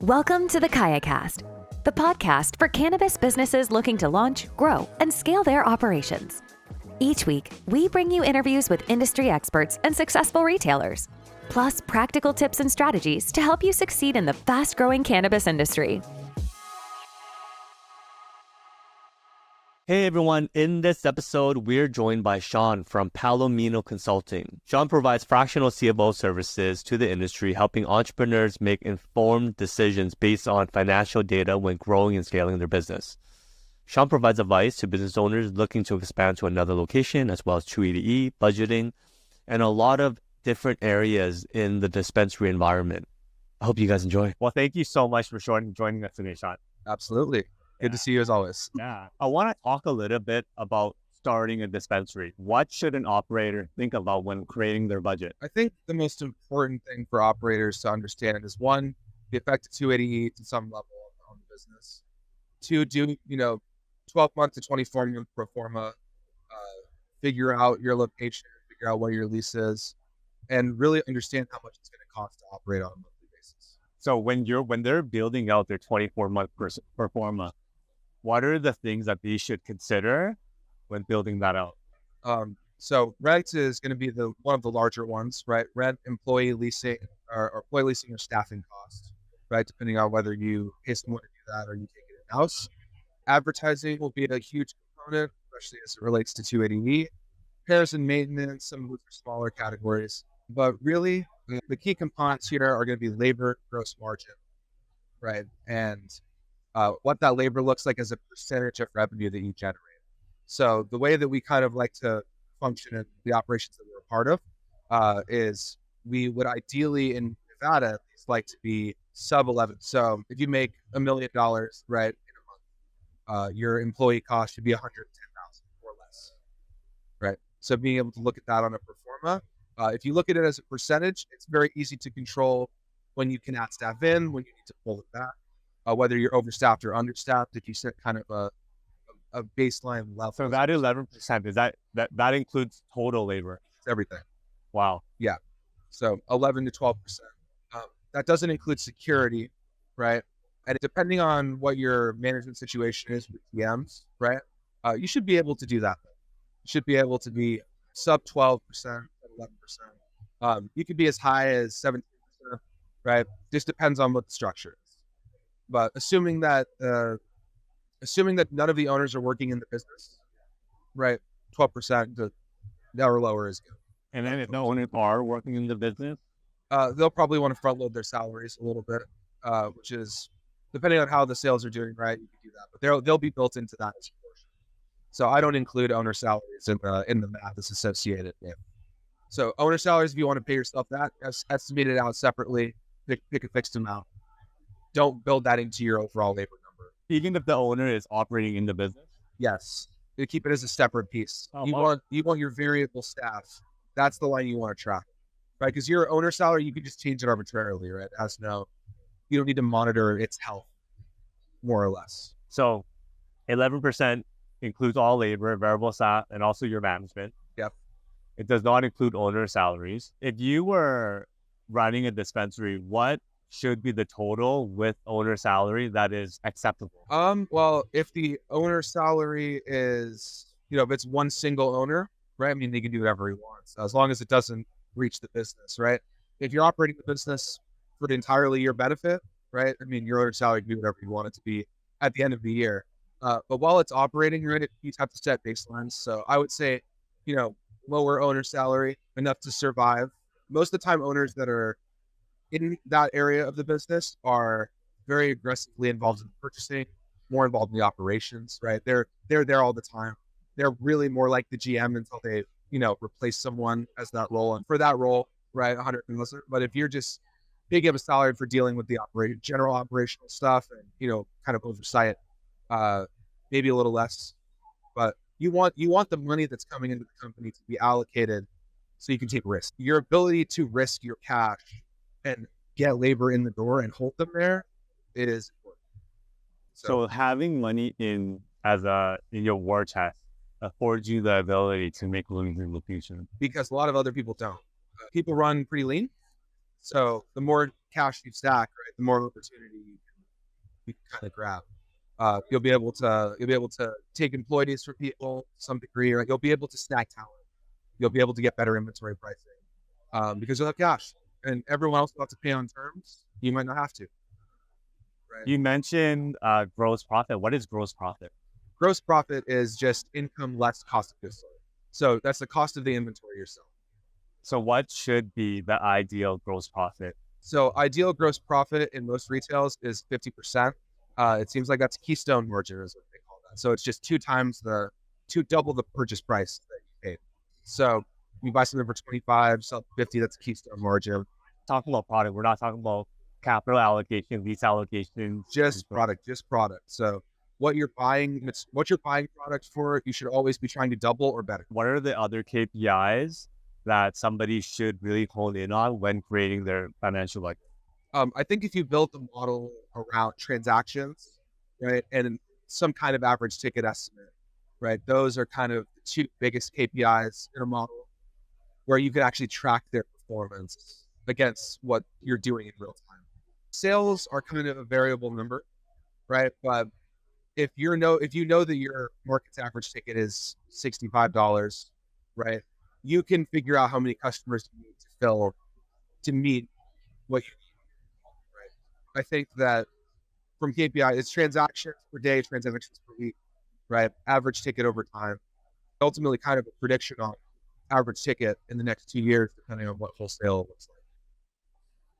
Welcome to the KayaCast, the podcast for cannabis businesses looking to launch, grow, and scale their operations. Each week, we bring you interviews with industry experts and successful retailers, plus practical tips and strategies to help you succeed in the fast-growing cannabis industry. Hey everyone, in this episode, we're joined by Sean from Palomino Consulting. Sean provides fractional CFO services to the industry, helping entrepreneurs make informed decisions based on financial data when growing and scaling their business. Sean provides advice to business owners looking to expand to another location, as well as 280E, budgeting, and a lot of different areas in the dispensary environment. I hope you guys enjoy. Well, thank you so much for joining us today, Sean. Absolutely. Good to see you as always. Yeah. I want to talk a little bit about starting a dispensary. What should an operator think about when creating their budget? I think the most important thing for operators to understand is one, the effect of 280E to some level on the business. Two, do 12-month to 24-month pro forma, figure out your location, figure out what your lease is, and really understand how much it's going to cost to operate on a monthly basis. So when they're building out their 24-month pro forma, what are the things that they should consider when building that out? So rent is going to be one of the larger ones, right? Rent, employee leasing, or employee leasing or staffing costs, right? Depending on whether you pay someone to do that or you take it in-house. Advertising will be a huge component, especially as it relates to 280E. Repairs and maintenance, some of which are smaller categories. But really, the key components here are going to be labor, gross margin, right? And what that labor looks like as a percentage of revenue that you generate. So the way that we kind of like to function in the operations that we're a part of is we would ideally in Nevada at least like to be sub 11. So if you make $1 million, right, in a month, your employee cost should be $110,000 or less, right? So being able to look at that on a pro forma, if you look at it as a percentage, it's very easy to control when you can add staff in, when you need to pull it back. Whether you're overstaffed or understaffed, if you set kind of a baseline level. So that 11%, is that includes total labor? It's everything. Wow. Yeah. So 11 to 12%. That doesn't include security, right? And depending on what your management situation is with PMs, right? You should be able to do that. You should be able to be sub 12%, 11%. You could be as high as 17%, right? Just depends on what the structure is. But assuming that none of the owners are working in the business, right? 12% or lower is good. And then if the owners are working in the business, they'll probably want to front load their salaries a little bit, which is depending on how the sales are doing, right? You can do that, but they'll be built into that as a portion. So I don't include owner salaries in the math that's associated. Yeah. So owner salaries, if you want to pay yourself that, estimate it out separately, pick a fixed amount. Don't build that into your overall labor number. Even if the owner is operating in the business? Yes. You keep it as a separate piece. You want your variable staff. That's the line you want to track, right? Because your owner salary, you can just change it arbitrarily, right? You don't need to monitor its health, more or less. So 11% includes all labor, variable staff, and also your management. Yep. It does not include owner salaries. If you were running a dispensary, what should be the total with owner salary that is acceptable? Well, if the owner salary is, if it's one single owner, right? I mean, they can do whatever he wants as long as it doesn't reach the business, right? If you're operating the business for entirely your benefit, right? I mean, your owner salary can be whatever you want it to be at the end of the year. But while it's operating, right, you have to set baselines. So I would say, lower owner salary, enough to survive. Most of the time, owners that are in that area of the business are very aggressively involved in purchasing, more involved in the operations, right? They're there all the time. They're really more like the GM until they, replace someone as that role. And for that role, right, 100%. But if you're just big of a salary for dealing with the general operational stuff and, kind of oversight, maybe a little less. But you want the money that's coming into the company to be allocated so you can take risk. Your ability to risk your cash and get labor in the door and hold them there, it is important. So having money in your war chest affords you the ability to make living in location. Because a lot of other people don't. people run pretty lean. So the more cash you stack, right, the more opportunity you can kind of grab. You'll be able to take employees for people to some degree, right? You'll be able to stack talent. You'll be able to get better inventory pricing because you'll have cash, and everyone else will have to pay on terms. You might not have to. Right? You mentioned gross profit. What is gross profit? Gross profit is just income less cost of goods sold. So that's the cost of the inventory you're selling. So what should be the ideal gross profit? So ideal gross profit in most retails is 50%. It seems like that's keystone margin is what they call that. So it's just double the purchase price that you paid. So you buy something for 25, sell 50, that's a keystone margin. Talking about product, we're not talking about capital allocation, lease allocation. Just product. So what you're buying product for, you should always be trying to double or better. What are the other KPIs that somebody should really hone in on when creating their financial budget? I think if you build the model around transactions, right, and some kind of average ticket estimate, right, those are kind of the two biggest KPIs in a model where you can actually track their performance against what you're doing in real time. Sales are kind of a variable number, right? But if you know that your market's average ticket is $65, right, you can figure out how many customers you need to fill to meet what you need, right? I think that from KPI, it's transactions per day, transactions per week, right? Average ticket over time. Ultimately, kind of a prediction on average ticket in the next 2 years, depending on what wholesale looks like.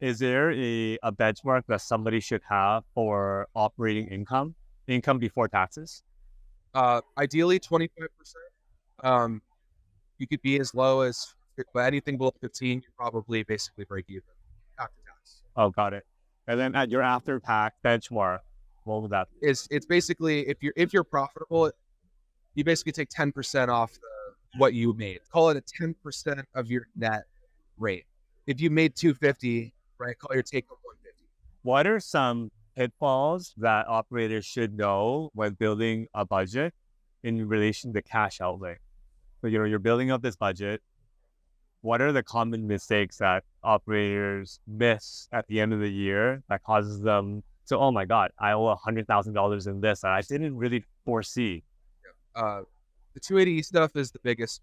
Is there a benchmark that somebody should have for operating income before taxes? Ideally, 25%. You could be as low as, but anything below 15, you probably basically break even after tax. Oh, got it. And then at your after tax benchmark, what would that be? It's basically if you're profitable, you basically take 10% off what you made. Call it a 10% of your net rate. If you made 250, right, call your take home 150. What are some pitfalls that operators should know when building a budget in relation to cash outlay? So, you're building up this budget. What are the common mistakes that operators miss at the end of the year that causes them to, oh my God, I owe $100,000 in this that I didn't really foresee? The 280E stuff is the biggest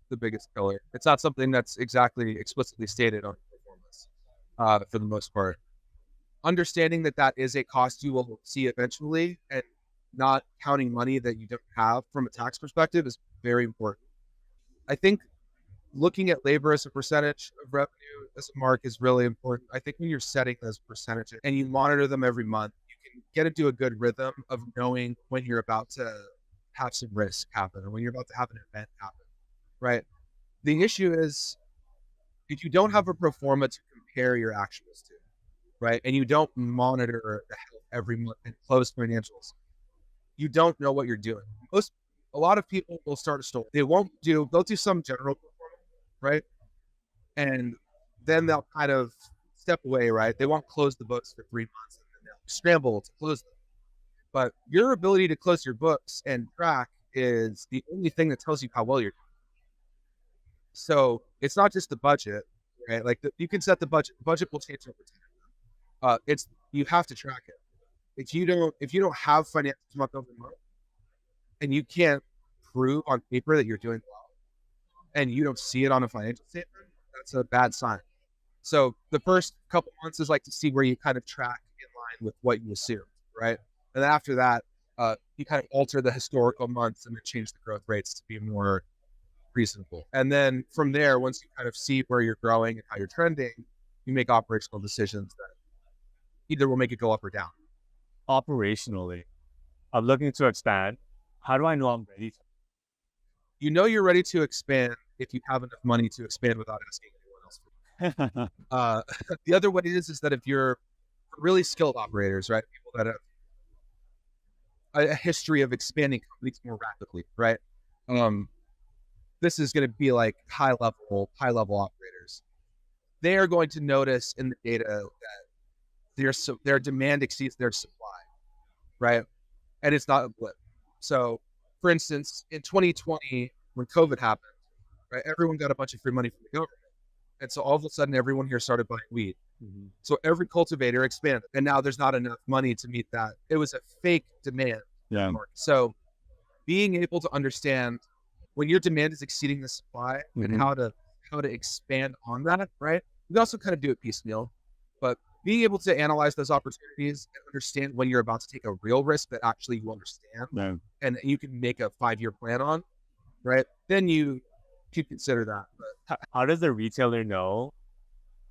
killer. It's not something that's exactly explicitly stated on performance for the most part. Understanding that is a cost you will see eventually, and not counting money that you don't have from a tax perspective is very important. I think looking at labor as a percentage of revenue as a mark is really important. I think when you're setting those percentages and you monitor them every month, you can get into a good rhythm of knowing when you're about to have some risk happen or when you're about to have an event happen, right? The issue is if you don't have a pro forma to compare your actuals to, right, and you don't monitor the health every month and close financials, you don't know what you're doing. A lot of people will start a store. They'll do some general performance, right? And then they'll kind of step away, right? They won't close the books for 3 months and then they'll scramble to close them. But your ability to close your books and track is the only thing that tells you how well you're doing. So it's not just the budget, right? Like you can set the budget. The budget will change over time. You have to track it. If you don't have financials month over month, and you can't prove on paper that you're doing well, and you don't see it on a financial statement, that's a bad sign. So the first couple months is like to see where you kind of track in line with what you assumed, right? And then after that, you kind of alter the historical months and then change the growth rates to be more reasonable. And then from there, once you kind of see where you're growing and how you're trending, you make operational decisions that either will make it go up or down. Operationally, I'm looking to expand. How do I know I'm ready? You know you're ready to expand if you have enough money to expand without asking anyone else. The other way is that if you're really skilled operators, right, people that have a history of expanding companies more rapidly, right? This is going to be like high level operators. They are going to notice in the data that their demand exceeds their supply, right? And it's not a blip. So, for instance, in 2020, when COVID happened, right, everyone got a bunch of free money from the government, And so all of a sudden, everyone here started buying weed. Mm-hmm. So every cultivator expanded, and now there's not enough money to meet that. It was a fake demand. Yeah. So being able to understand when your demand is exceeding the supply and how to expand on that, right? We also kind of do it piecemeal, but being able to analyze those opportunities and understand when you're about to take a real risk that actually you understand and you can make a 5-year plan on, right? Then you should consider that. But How does the retailer know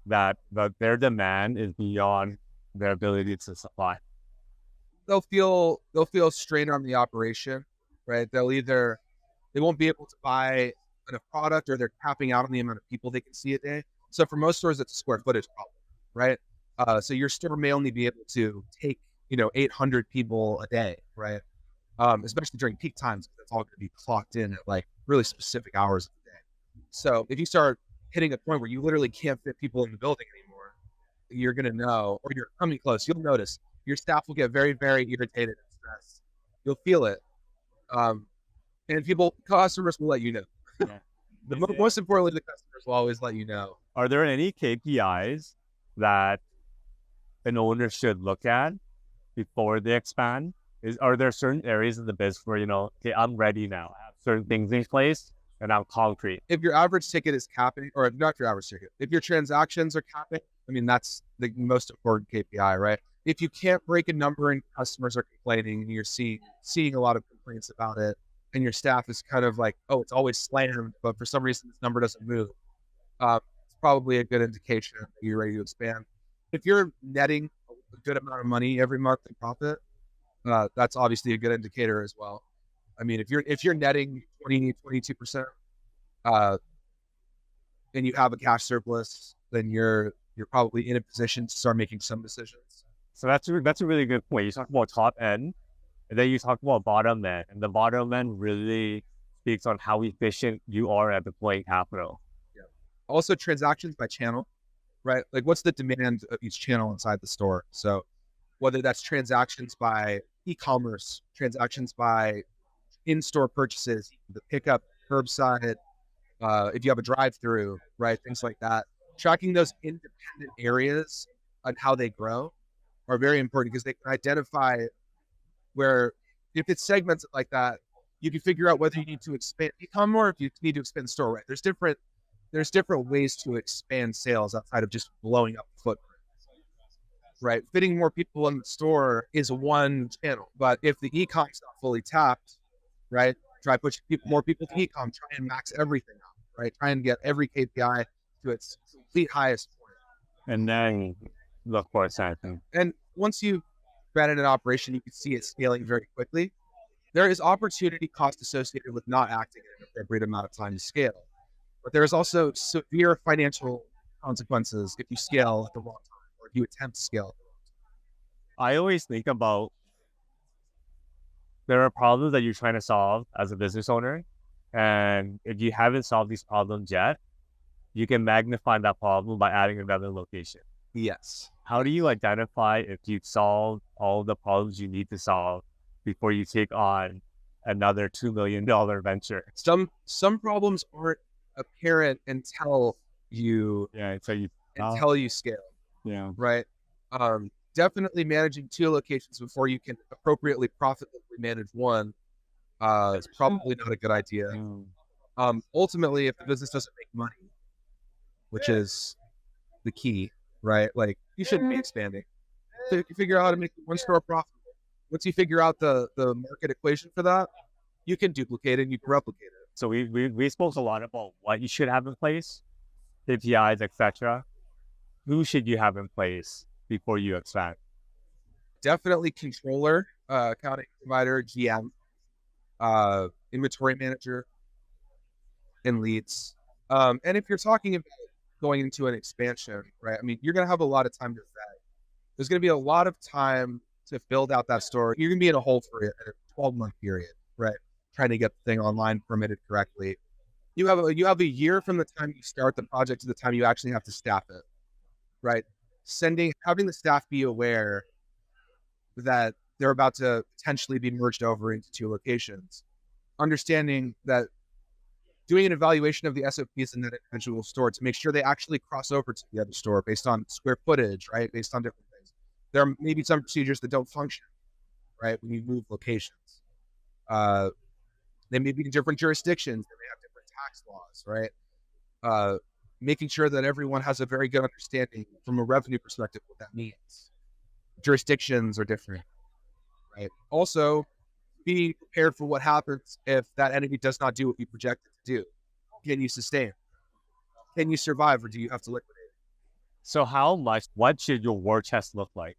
that their demand is beyond their ability to supply? they'll feel strain on the operation, right? They won't be able to buy enough product, or they're capping out on the amount of people they can see a day. So for most stores, it's a square footage problem, right? So your store may only be able to take 800 people a day, right? Especially during peak times, that's all going to be clocked in at like really specific hours of the day. So if you start hitting a point where you literally can't fit people in the building anymore, you're going to know, or you're coming close, you'll notice your staff will get very, very irritated and stressed. You'll feel it. And customers will let you know. Yeah. Most importantly, the customers will always let you know. Are there any KPIs that an owner should look at before they expand? Are there certain areas of the business where, okay, I'm ready now, I have certain things in place and I'm concrete? If your average ticket is capping, or not your average ticket, if your transactions are capping, I mean, that's the most important KPI, right? If you can't break a number and customers are complaining and you're seeing a lot of complaints about it, and your staff is kind of like, oh, it's always slammed, but for some reason this number doesn't move, it's probably a good indication that you're ready to expand. If you're netting a good amount of money every month in profit, that's obviously a good indicator as well. I mean, if you're netting 22%, and you have a cash surplus, then you're probably in a position to start making some decisions. So that's a really good point. You talk about top end, and then you talk about bottom end, and the bottom end really speaks on how efficient you are at deploying capital. Yeah. Also, transactions by channel, right? Like, what's the demand of each channel inside the store? So whether that's transactions by e-commerce, transactions by in-store purchases, the pickup, curbside, if you have a drive-through, right? Things like that. Tracking those independent areas on how they grow are very important, because they can identify where, if it's segmented like that, you can figure out whether you need to expand e-com or if you need to expand the store, right? There's different ways to expand sales outside of just blowing up the footprint, right? Fitting more people in the store is one channel, but if the e-com is not fully tapped, right? Try pushing more people to e-com, try and max everything up, right? Try and get every KPI to its complete highest point. And then look for something. And once you've branded an operation, you can see it scaling very quickly. There is opportunity cost associated with not acting in an appropriate amount of time to scale. But there is also severe financial consequences if you scale at the wrong time, or if you attempt to scale at the wrong time. I always think about, there are problems that you're trying to solve as a business owner. And if you haven't solved these problems yet, you can magnify that problem by adding another location. Yes. How do you identify if you've solved all the problems you need to solve before you take on another $2 million venture? Some problems aren't apparent until you scale. Yeah. Right. Definitely managing 2 locations before you can appropriately profitably manage one is probably not a good idea. Ultimately, if the business doesn't make money, which is the key, right? Like, you shouldn't be expanding. So if you figure out how to make one store profitable, once you figure out the market equation for that, you can duplicate it and you can replicate it. So we spoke a lot about what you should have in place, KPIs, etc. Who should you have in place before you expand? Definitely controller, accounting provider, GM, inventory manager, and leads. And if you're talking about going into an expansion, right? I mean, you're going to have a lot of time to vet. There's going to be a lot of time to build out that store. You're going to be in a hole for a 12-month period, right? Trying to get the thing online permitted correctly. You have a year from the time you start the project to the time you actually have to staff it, right? Having the staff be aware that they're about to potentially be merged over into 2 locations. Understanding that doing an evaluation of the SOPs in that individual store to make sure they actually cross over to the other store based on square footage, right? Based on different things. There may be some procedures that don't function, right? When you move locations. They may be in different jurisdictions. They may have different tax laws, right? Making sure that everyone has a very good understanding from a revenue perspective what that means. Jurisdictions are different, right? Also, be prepared for what happens if that entity does not do what you project it to do. Can you sustain? Can you survive, or do you have to liquidate? So what should your war chest look like?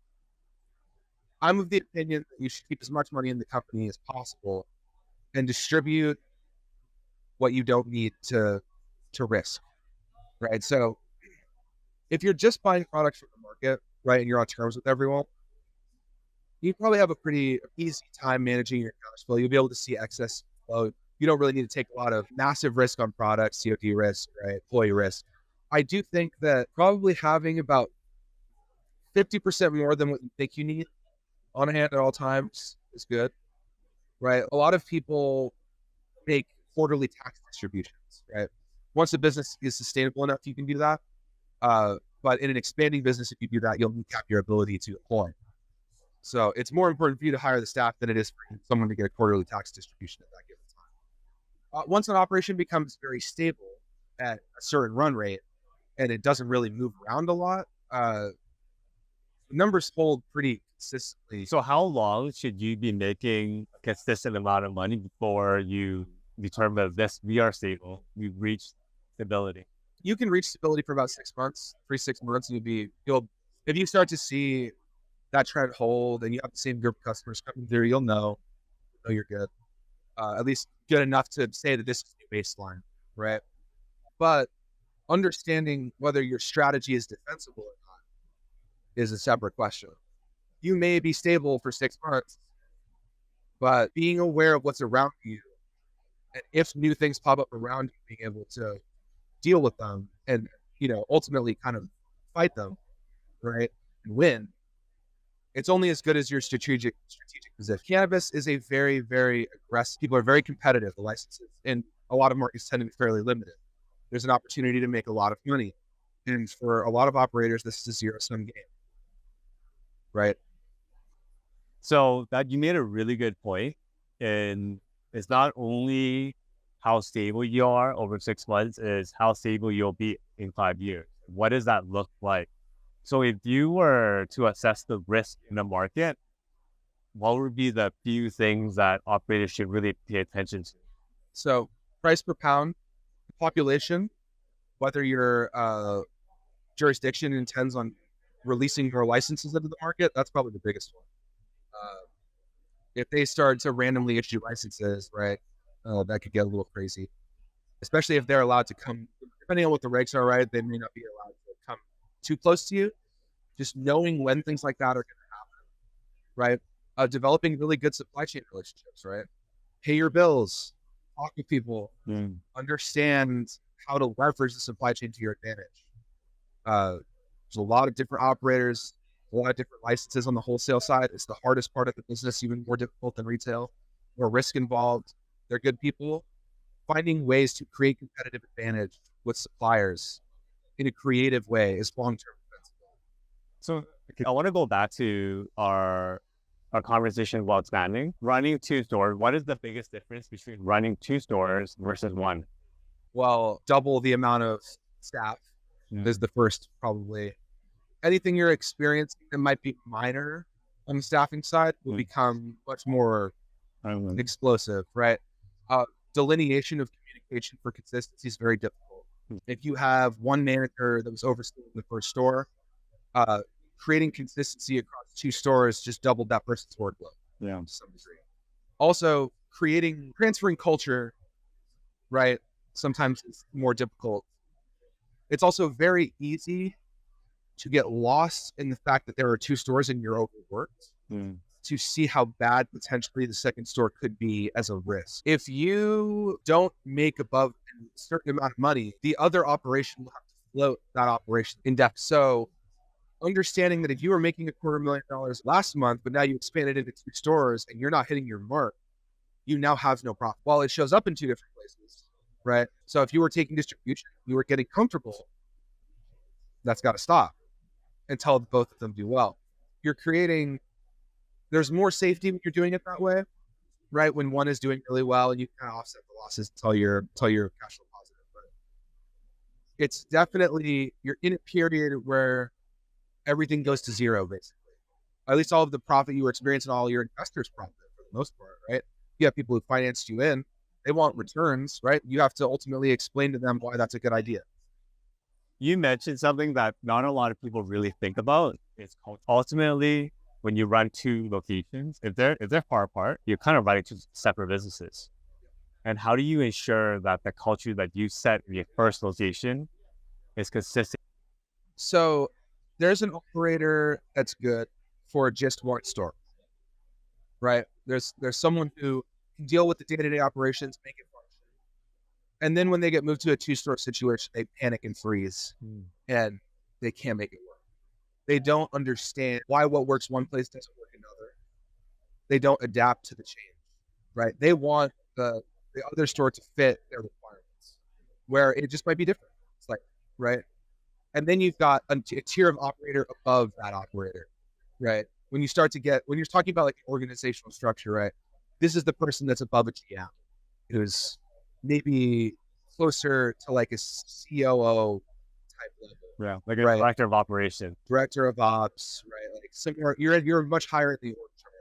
I'm of the opinion that you should keep as much money in the company as possible and distribute what you don't need to risk, right? So if you're just buying products from the market, right, and you're on terms with everyone, you probably have a pretty easy time managing your cash flow. You'll be able to see excess flow. You don't really need to take a lot of massive risk on products, COD risk, right, employee risk. I do think that probably having about 50% more than what you think you need on hand at all times is good, right? A lot of people make quarterly tax distributions, right? Once a business is sustainable enough, you can do that. But in an expanding business, if you do that, you'll cap your ability to employ. So it's more important for you to hire the staff than it is for someone to get a quarterly tax distribution at that given time. Once an operation becomes very stable at a certain run rate and it doesn't really move around a lot, numbers hold pretty consistently. So how long should you be making a consistent amount of money before you determine this, we are stable, we've reached stability? You can reach stability for about 6 months, 6 months, and if you start to see that trend hold and you have the same group of customers coming through, you'll know you're good. At least good enough to say that this is the baseline, right? But understanding whether your strategy is defensible or not is a separate question. You may be stable for 6 months, but being aware of what's around you, and if new things pop up around you, being able to deal with them and, ultimately kind of fight them, right, and win. It's only as good as your strategic position. Cannabis is a very, very aggressive. People are very competitive. The licenses in a lot of markets tend to be fairly limited. There's an opportunity to make a lot of money, and for a lot of operators, this is a zero-sum game, right? So that you made a really good point, and it's not only how stable you are over 6 months, is how stable you'll be in 5 years. What does that look like? So if you were to assess the risk in the market, what would be the few things that operators should really pay attention to? So price per pound, population, whether your jurisdiction intends on releasing more licenses into the market, that's probably the biggest one. If they start to randomly issue licenses, right, that could get a little crazy, especially if they're allowed to come, depending on what the regs are, right, they may not be allowed to come too close to you. Just knowing when things like that are going to happen, right? Developing really good supply chain relationships, right? Pay your bills, talk with people, understand how to leverage the supply chain to your advantage. There's a lot of different operators, a lot of different licenses on the wholesale side. It's the hardest part of the business, even more difficult than retail. More risk involved. They're good people. Finding ways to create competitive advantage with suppliers in a creative way is long-term defensible. So I want to go back to our conversation about expanding. Running 2 stores, what is the biggest difference between running 2 stores versus 1? Well, double the amount of staff is the first, probably. Anything you're experiencing that might be minor on the staffing side will become much more explosive, right? Delineation of communication for consistency is very difficult. If you have one manager that was overseeing the first store, creating consistency across 2 stores just doubled that person's workload to some degree. Also, transferring culture, right, sometimes it's more difficult. It's also very easy to get lost in the fact that there are 2 stores and you're overworked to see how bad potentially the second store could be as a risk. If you don't make above a certain amount of money, the other operation will have to float that operation in depth. So understanding that if you were making $250,000 last month, but now you expanded into 2 stores and you're not hitting your mark, you now have no profit. While it shows up in 2 different places, right? So if you were taking distribution, you were getting comfortable, that's got to stop until both of them do well. There's more safety when you're doing it that way, right? When one is doing really well and you kind of offset the losses until you're cash flow positive. But it's definitely, you're in a period where everything goes to zero, basically. At least all of the profit you were experiencing, all your investors' profit for the most part, right? You have people who financed you in, they want returns, right? You have to ultimately explain to them why that's a good idea. You mentioned something that not a lot of people really think about. It's ultimately when you run two locations, if they're far apart, you're kind of running two separate businesses. And how do you ensure that the culture that you set in your first location is consistent? So there's an operator that's good for just one store, right? There's someone who can deal with the day-to-day operations, make it function. And then when they get moved to a two-store situation, they panic and freeze and they can't make it work. They don't understand why what works one place doesn't work another. They don't adapt to the change, right? They want the other store to fit their requirements, where it just might be different. It's like, right? And then you've got a tier of operator above that operator, right? When you're talking about like organizational structure, right? This is the person that's above a GM, who's maybe closer to like a COO type level. Yeah, like a director of operations. Director of ops, right? Like similar, you're much higher in the org chart.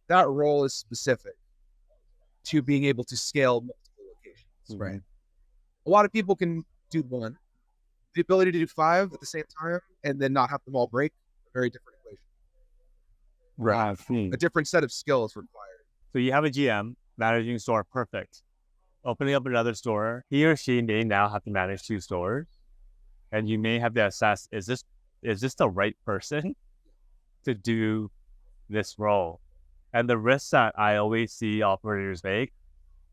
That role is specific to being able to scale multiple locations, right? A lot of people can do one. The ability to do 5 at the same time and then not have them all break, a very different equation. Right. A different set of skills required. So you have a GM managing a store, perfect. Opening up another store, he or she may now have to manage 2 stores. And you may have to assess, is this the right person to do this role? And the risks that I always see operators make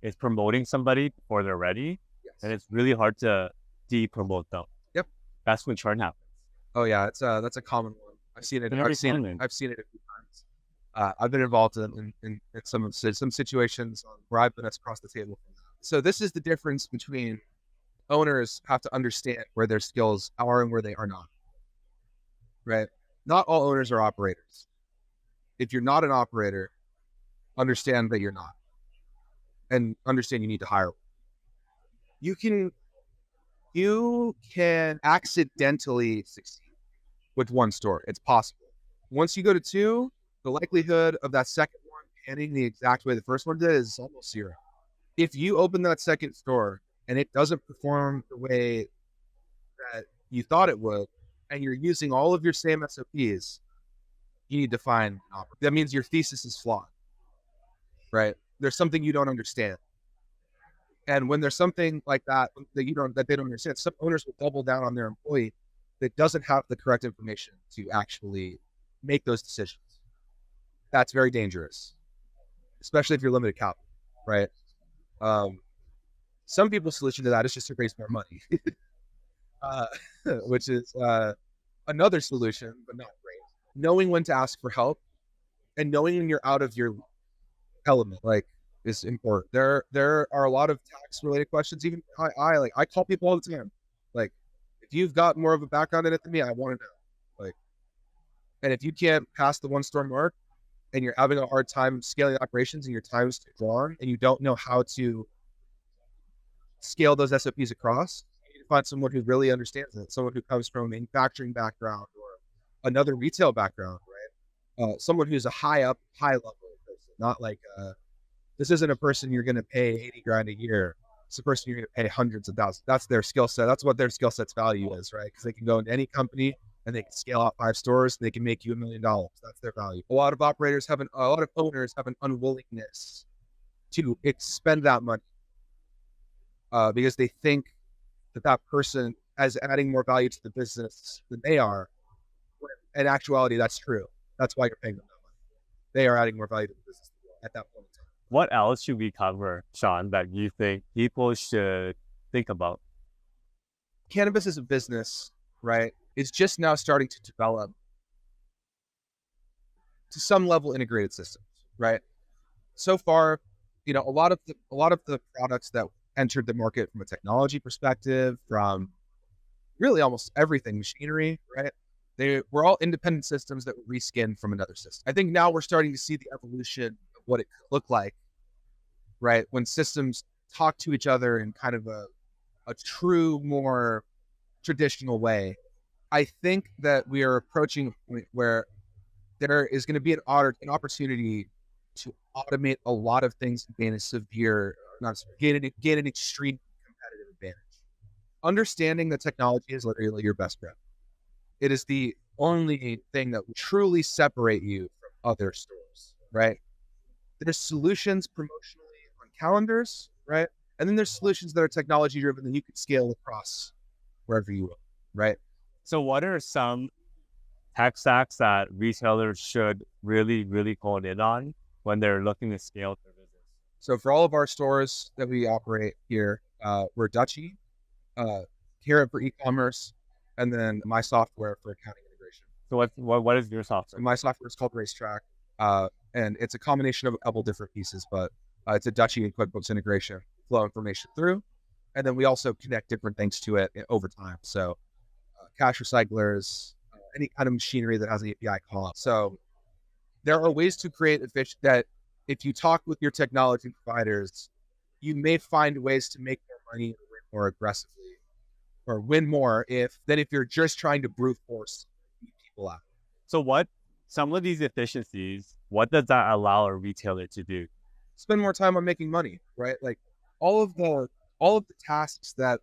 is promoting somebody before they're ready. Yes. And it's really hard to de-promote them. Yep. That's when churn happens. Oh yeah, that's a common one. I've seen it a few times. I've been involved in some situations where I've been across the table from that. So this is the difference between owners have to understand where their skills are and where they are not, right? Not all owners are operators. If you're not an operator, understand that you're not, and understand you need to hire one. You can accidentally succeed with one store. It's possible. Once you go to 2, the likelihood of that second one panning the exact way the first one did is almost 0. If you open that second store and it doesn't perform the way that you thought it would, and you're using all of your same SOPs, you need to find an operator. That means your thesis is flawed, right? There's something you don't understand. And when there's something like that that they don't understand, some owners will double down on their employee that doesn't have the correct information to actually make those decisions. That's very dangerous, especially if you're limited capital, right? Some people's solution to that is just to raise more money, which is another solution, but not great. Knowing when to ask for help and knowing when you're out of your element, like, is important. There are a lot of tax related questions. Even I call people all the time. Like, if you've got more of a background in it than me, I want to know. Like, and if you can't pass the 1 store mark and you're having a hard time scaling operations and your time is too long and you don't know how to scale those SOPs across, you need to find someone who really understands it. Someone who comes from a manufacturing background or another retail background, right? Someone who's a high level person, not like this isn't a person you're going to pay 80 grand a year. It's a person you're going to pay hundreds of thousands. That's their skill set. That's what their skill set's value is, right? Because they can go into any company and they can scale out 5 stores. And they can make you $1 million. That's their value. A lot of owners have an unwillingness to expend that money because they think that person is adding more value to the business than they are. In actuality, that's true. That's why you're paying them that money. They are adding more value to the business at that point in time. What else should we cover, Sean, that you think people should think about? Cannabis as a business, right, is just now starting to develop to some level integrated systems, right? So far, a lot of the products that entered the market from a technology perspective, from really almost everything, machinery, right? They were all independent systems that were reskinned from another system. I think now we're starting to see the evolution of what it could look like, right? When systems talk to each other in kind of a true, more traditional way. I think that we are approaching a point where there is going to be an opportunity to automate a lot of things and gain gain an extreme competitive advantage. Understanding that technology is literally your best friend. It is the only thing that will truly separate you from other stores, right? There's solutions promotionally on calendars, right? And then there's solutions that are technology driven that you can scale across wherever you will, right? So what are some tech stacks that retailers should really, really hone in on when they're looking to scale their business? So for all of our stores that we operate here, we're Dutchy, Kira for e-commerce, and then my software for accounting integration. So what is your software? So my software is called Racetrack, and it's a combination of a couple different pieces, but it's a Dutchy and QuickBooks integration, flow information through, and then we also connect different things to it over time. So cash recyclers, any kind of machinery that has an API call. So there are ways to create that if you talk with your technology providers, you may find ways to make more money and win more aggressively, or win more if you're just trying to brute force people out. So some of these efficiencies, what does that allow a retailer to do? Spend more time on making money, right? Like all of the tasks that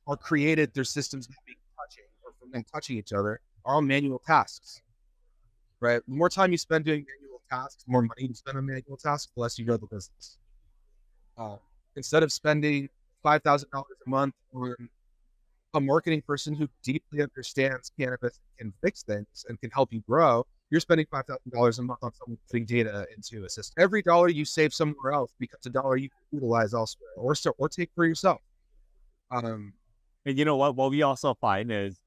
are created through systems not being touching or from them touching each other are all manual tasks, right? The more time you spend doing manual tasks, the more money you spend on manual tasks, the less you grow the business. Instead of spending $5,000 a month on a marketing person who deeply understands cannabis and can fix things and can help you grow, you're spending $5,000 a month on someone putting data into a system. Every dollar you save somewhere else becomes a dollar you can utilize elsewhere or take for yourself. And you know what we also find is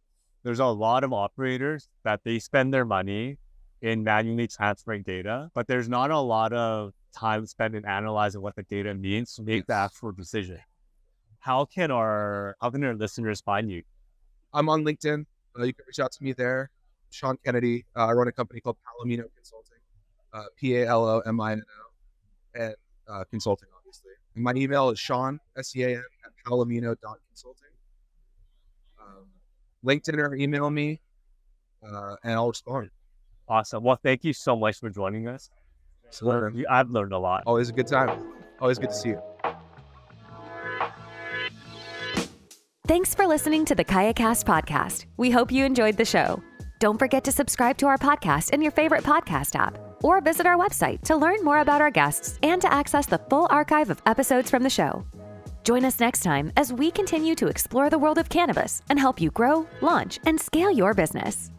there's a lot of operators that they spend their money in manually transferring data, but there's not a lot of time spent in analyzing what the data means to make the actual decision. How can our listeners find you? I'm on LinkedIn. You can reach out to me there. Sean Kennedy. I run a company called Palomino Consulting, Palomino, and consulting, obviously. And my email is Sean, SEAN, at palomino.consulting. LinkedIn or email me, and I'll respond. Awesome. Well, thank you so much for joining us. I've learned a lot. Always a good time. Always good to see you. Thanks for listening to the KayaCast podcast. We hope you enjoyed the show. Don't forget to subscribe to our podcast in your favorite podcast app, or visit our website to learn more about our guests and to access the full archive of episodes from the show. Join us next time as we continue to explore the world of cannabis and help you grow, launch, and scale your business.